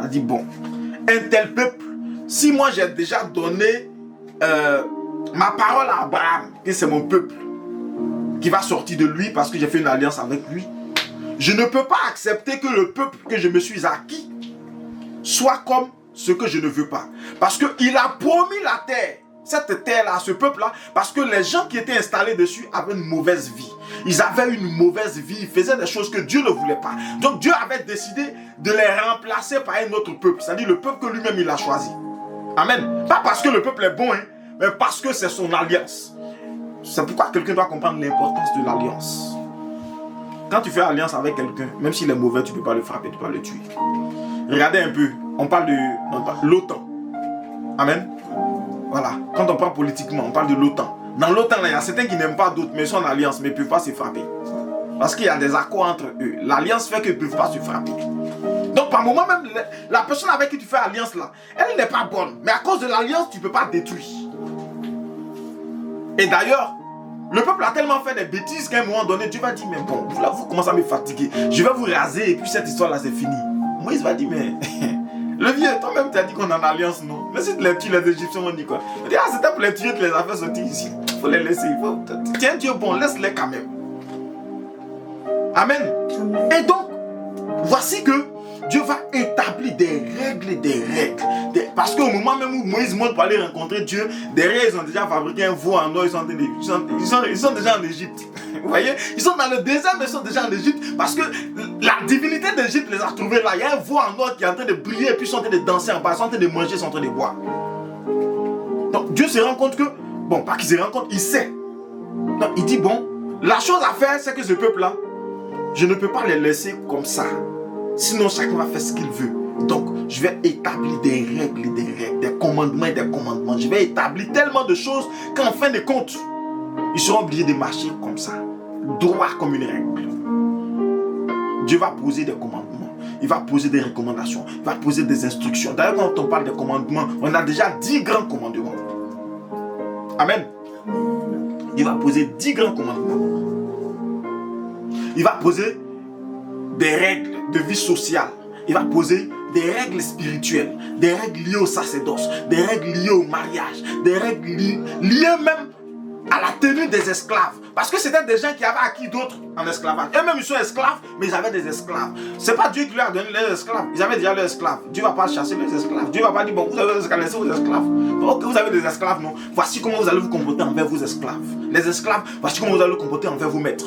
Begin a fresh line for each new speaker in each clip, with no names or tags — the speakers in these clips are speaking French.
a dit, bon, un tel peuple, si moi j'ai déjà donné ma parole à Abraham, que c'est mon peuple qui va sortir de lui parce que j'ai fait une alliance avec lui, je ne peux pas accepter que le peuple que je me suis acquis soit comme ce que je ne veux pas. Parce qu'il a promis la terre, cette terre-là, ce peuple-là, parce que les gens qui étaient installés dessus avaient une mauvaise vie. Ils avaient une mauvaise vie, ils faisaient des choses que Dieu ne voulait pas. Donc Dieu avait décidé de les remplacer par un autre peuple, c'est-à-dire le peuple que lui-même il a choisi. Amen. Pas parce que le peuple est bon, mais parce que c'est son alliance. C'est pourquoi quelqu'un doit comprendre l'importance de l'alliance. Quand tu fais alliance avec quelqu'un, même s'il est mauvais, tu ne peux pas le frapper, tu ne peux pas le tuer. Regardez un peu, on parle de l'OTAN. Amen. Voilà, quand on parle politiquement, on parle de l'OTAN. Dans l'OTAN, il y a certains qui n'aiment pas d'autres, mais ils sont en alliance, mais ils ne peuvent pas se frapper. Parce qu'il y a des accords entre eux. L'alliance fait qu'ils ne peuvent pas se frapper. Donc par moment même, la personne avec qui tu fais alliance là, elle n'est pas bonne. Mais à cause de l'alliance, tu ne peux pas détruire. Et d'ailleurs, le peuple a tellement fait des bêtises qu'à un moment donné, Dieu va dire, mais bon, vous commencez à me fatiguer. Je vais vous raser et puis cette histoire-là, c'est fini. Moïse va dire, mais le vieux, toi-même, tu as dit qu'on est en alliance, non? Mais si tu les tues, les Égyptiens vont dire quoi? Il dit, ah, c'était pour les tuer que les a fait sortir ici. Il faut les laisser. Tiens, Dieu, bon, laisse-les quand même. Amen. Et donc, voici que Dieu va établir des règles. Parce qu'au moment même où Moïse monte pour aller rencontrer Dieu, derrière ils ont déjà fabriqué un veau en or, ils sont déjà en Égypte. Vous voyez, ils sont dans le désert, mais ils sont déjà en Égypte parce que la divinité d'Égypte les a trouvés là. Il y a un veau en or qui est en train de briller et puis ils sont en train de danser en bas, ils sont en train de manger, ils sont en train de boire. Donc Dieu se rend compte que, bon, pas qu'il se rend compte, il sait. Donc il dit, bon, la chose à faire, c'est que ce peuple-là, je ne peux pas les laisser comme ça. Sinon, chacun va faire ce qu'il veut. Donc, je vais établir des règles, des commandements. Je vais établir tellement de choses qu'en fin de compte, ils seront obligés de marcher comme ça. Droit comme une règle. Dieu va poser des commandements. Il va poser des recommandations. Il va poser des instructions. D'ailleurs, quand on parle des commandements, on a déjà 10 grands commandements. Amen. Il va poser 10 grands commandements. Il va poser des règles de vie sociale. Il va poser des règles spirituelles, des règles liées au sacerdoce, des règles liées au mariage, des règles liées même à la tenue des esclaves. Parce que c'était des gens qui avaient acquis d'autres en esclavage. Eux-mêmes, ils sont esclaves, mais ils avaient des esclaves. C'est pas Dieu qui leur a donné les esclaves. Ils avaient déjà leurs esclaves. Dieu ne va pas chasser les esclaves. Dieu ne va pas dire, bon, vous avez des esclaves, laissez vos esclaves. Ok, vous avez des esclaves, non. Voici comment vous allez vous comporter envers vos esclaves. Les esclaves, voici comment vous allez vous comporter envers vos maîtres.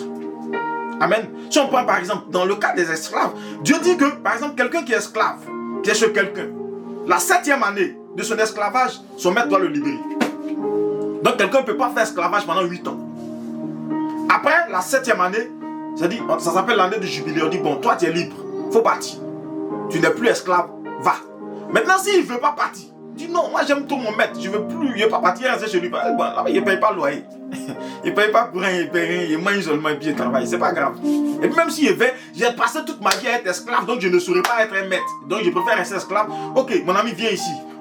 Amen. Si on prend par exemple, dans le cas des esclaves, Dieu dit que, par exemple, quelqu'un qui est esclave, qui est chez quelqu'un, la 7e année de son esclavage, son maître doit le libérer. Donc quelqu'un ne peut pas faire esclavage pendant 8 ans. Après la 7e année, ça s'appelle l'année du jubilé. On dit, bon, toi tu es libre, il faut partir. Tu n'es plus esclave, va. Maintenant, s'il ne veut pas partir, dit non, moi j'aime tout mon maître, je ne veux plus, il ne veut pas partir, il reste chez lui. Bon, là-bas, il ne paye pas le loyer. Il ne paye pas courant, il ne paye rien, il mange seulement et puis il travaille, c'est pas grave. Et puis même s'il veut, j'ai passé toute ma vie à être esclave, donc je ne saurais pas être un maître. Donc je préfère rester esclave. Ok, mon ami, viens ici.